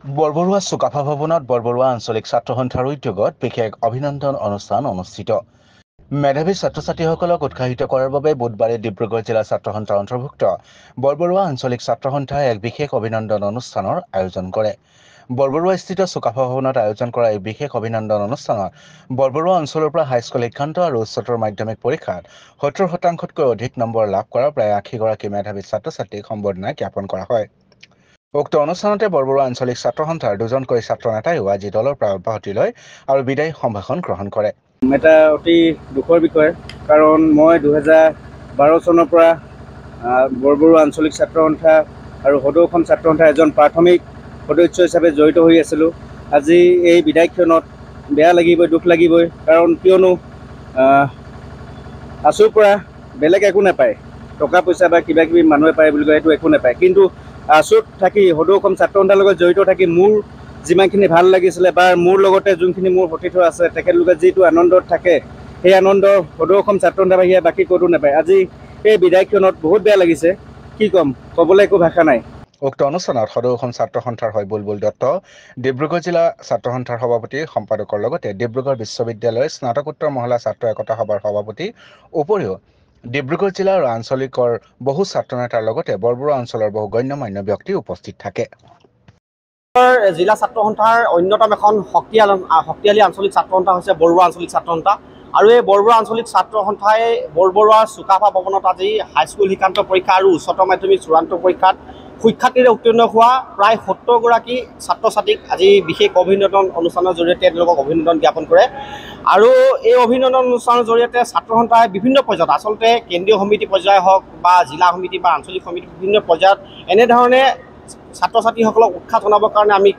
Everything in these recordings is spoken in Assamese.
বৰবৰুৱা চুকাফা ভৱনত বৰবৰুৱা আঞ্চলিক ছাত্ৰ সন্থাৰ উদ্যোগত বিশেষ অভিনন্দন অনুষ্ঠান অনুষ্ঠিত। মেধাৱী ছাত্ৰ-ছাত্ৰীসকলক উৎসাহিত কৰাৰ বাবে বুধবাৰে ডিব্ৰুগড় জিলা ছাত্ৰ সন্থাৰ অন্তৰ্ভুক্ত বৰবৰুৱা আঞ্চলিক ছাত্ৰ সন্থাই এক বিশেষ অভিনন্দন অনুষ্ঠানৰ আয়োজন কৰে। বৰবৰুৱাস্থিত চুকাফা ভৱনত আয়োজন কৰা এই বিশেষ অভিনন্দন অনুষ্ঠানত বৰবৰুৱা অঞ্চলৰ পৰা হাইস্কুল শিক্ষান্ত আৰু উচ্চতৰ মাধ্যমিক পৰীক্ষাত ৭০%তকৈ অধিক নম্বৰ লাভ কৰা প্ৰায় ৮০গৰাকী মেধাৱী ছাত্ৰ-ছাত্ৰীক সম্বৰ্ধনা জ্ঞাপন কৰা হয়। উক্ত অনুষ্ঠানতে বৰবৰুৱা আঞ্চলিক ছাত্ৰ সন্থাৰ দুজনকৈ ছাত্ৰ নেতাইও আজি দলৰ পৰা অব্যাহতি লয় আৰু বিদায়ী সম্ভাষণ গ্ৰহণ কৰে। এটা অতি দুখৰ বিষয়, কাৰণ মই ২০১২ চনৰ পৰা বৰবৰুৱা আঞ্চলিক ছাত্ৰ সন্থা আৰু সদৌখন ছাত্ৰ সন্থাৰ এজন প্ৰাথমিক সদস্য হিচাপে জড়িত হৈ আছিলোঁ। আজি এই বিদায়ক্ষণত বেয়া লাগিবই, দুখ লাগিবই, কাৰণ কিয়নো আছুৰ পৰা বেলেগ একো নাপায়, টকা পইচা বা কিবা কিবি মানুহে পায় বুলি কয়, সেইটো একো নাপায়। কিন্তু আছুত থাকি সদৌখন ছাত্ৰ সন্থাৰ লগত জড়িত থাকি মোৰ যিমানখিনি ভাল লাগিছিলে বা মোৰ লগতে যোনখিনি মোৰ সতীৰ্থ আছে, তেখেতলোকে যিটো আনন্দত থাকে, সেই আনন্দ সদৌ অসম ছাত্ৰ সন্থাৰ বাহিৰে বাকী ক'তো নাপায়। আজি এই বিদায়ক্ষণত বহুত বেয়া লাগিছে, কি ক'ম, ক'বলৈ একো ভাষা নাই। উক্ত অনুষ্ঠানত সদৌ অসম ছাত্ৰ সন্থাৰ হৈ বুলবুল দত্ত, ডিব্ৰুগড় জিলা ছাত্ৰ সন্থাৰ সভাপতি সম্পাদকৰ লগতে ডিব্ৰুগড় বিশ্ববিদ্যালয়ৰ স্নাতকোত্তৰ মহলা ছাত্ৰ একতা সভাৰ সভাপতি উপৰিও ডিব্ৰুগড় জিলা আৰু আঞ্চলিকৰ বহু ছাত্ৰ নেতাৰ লগতে বৰবৰুৱা অঞ্চলৰ বহু গণ্যমান্য ব্যক্তি উপস্থিত থাকে। জিলা ছাত্ৰ সন্থাৰ অন্যতম এখন শক্তিশালী আঞ্চলিক ছাত্ৰ সন্থা হৈছে বৰবৰুৱা আঞ্চলিক ছাত্ৰ সন্থা, আৰু এই বৰবৰুৱা আঞ্চলিক ছাত্ৰ সন্থাই বৰবৰুৱা চুকাফা ভৱনত আজি হাইস্কুল শিক্ষান্ত পৰীক্ষা আৰু উচ্চতৰ মাধ্যমিক চূড়ান্ত পৰীক্ষাত সুখ্যাতিৰে উত্তীৰ্ণ হোৱা প্ৰায় ৭০গৰাকী ছাত্ৰ ছাত্ৰীক আজি বিশেষ অভিনন্দন অনুষ্ঠানৰ জৰিয়তে তেওঁলোকক অভিনন্দন জ্ঞাপন কৰে। আৰু এই অভিনন্দন অনুষ্ঠানৰ জৰিয়তে ছাত্ৰ সন্থাই বিভিন্ন পৰ্যায়ত, আচলতে কেন্দ্ৰীয় সমিতি পৰ্যায় হওক বা জিলা সমিতি বা আঞ্চলিক সমিতি, বিভিন্ন পৰ্যায়ত এনেধৰণে ছাত্ৰ ছাত্ৰীসকলক উৎসাহ জনাবৰ কাৰণে আমি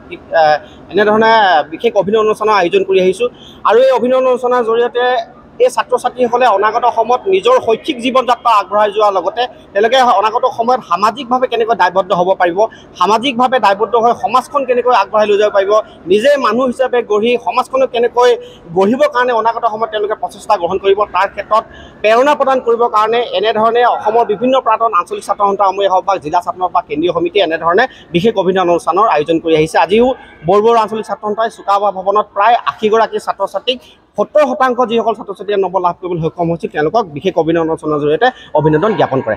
এনেধৰণে বিশেষ অভিনন্দন অনুষ্ঠানৰ আয়োজন কৰি আহিছোঁ। আৰু এই অভিনন্দন অনুষ্ঠানৰ জৰিয়তে এই ছাত্ৰ ছাত্ৰীসকলে অনাগত সময়ত নিজৰ শৈক্ষিক জীৱন যাত্ৰা আগবঢ়াই যোৱাৰ লগতে তেওঁলোকে অনাগত সময়ত সামাজিকভাৱে কেনেকৈ দায়বদ্ধ হ'ব পাৰিব, সামাজিকভাৱে দায়বদ্ধ হৈ সমাজখন কেনেকৈ আগবঢ়াই লৈ যাব পাৰিব, নিজে মানুহ হিচাপে গঢ়ি সমাজখনক কেনেকৈ গঢ়িবৰ কাৰণে অনাগত সময়ত তেওঁলোকে প্ৰচেষ্টা গ্ৰহণ কৰিব, তাৰ ক্ষেত্ৰত প্ৰেৰণা প্ৰদান কৰিবৰ কাৰণে এনেধৰণে অসমৰ বিভিন্ন প্ৰান্তত আঞ্চলিক ছাত্ৰ সন্থাসমূহে হওক বা জিলা ছাত্ৰ বা কেন্দ্ৰীয় সমিতিয়ে এনেধৰণে বিশেষ অভিনন্দন অনুষ্ঠানৰ আয়োজন কৰি আহিছে। আজিও বৰবৰুৱা আঞ্চলিক ছাত্ৰ সন্থাই চুকাফা ভৱনত প্ৰায় ৮০গৰাকী ছাত্ৰ ছাত্ৰীক ৭০% যিসকল ছাত্ৰ ছাত্ৰীয়ে নম্বৰ লাভ কৰিবলৈ সক্ষম হৈছিল তেওঁলোকক বিশেষ অভিনন্দন অনুষ্ঠানৰ জৰিয়তে অভিনন্দন জ্ঞাপন কৰে।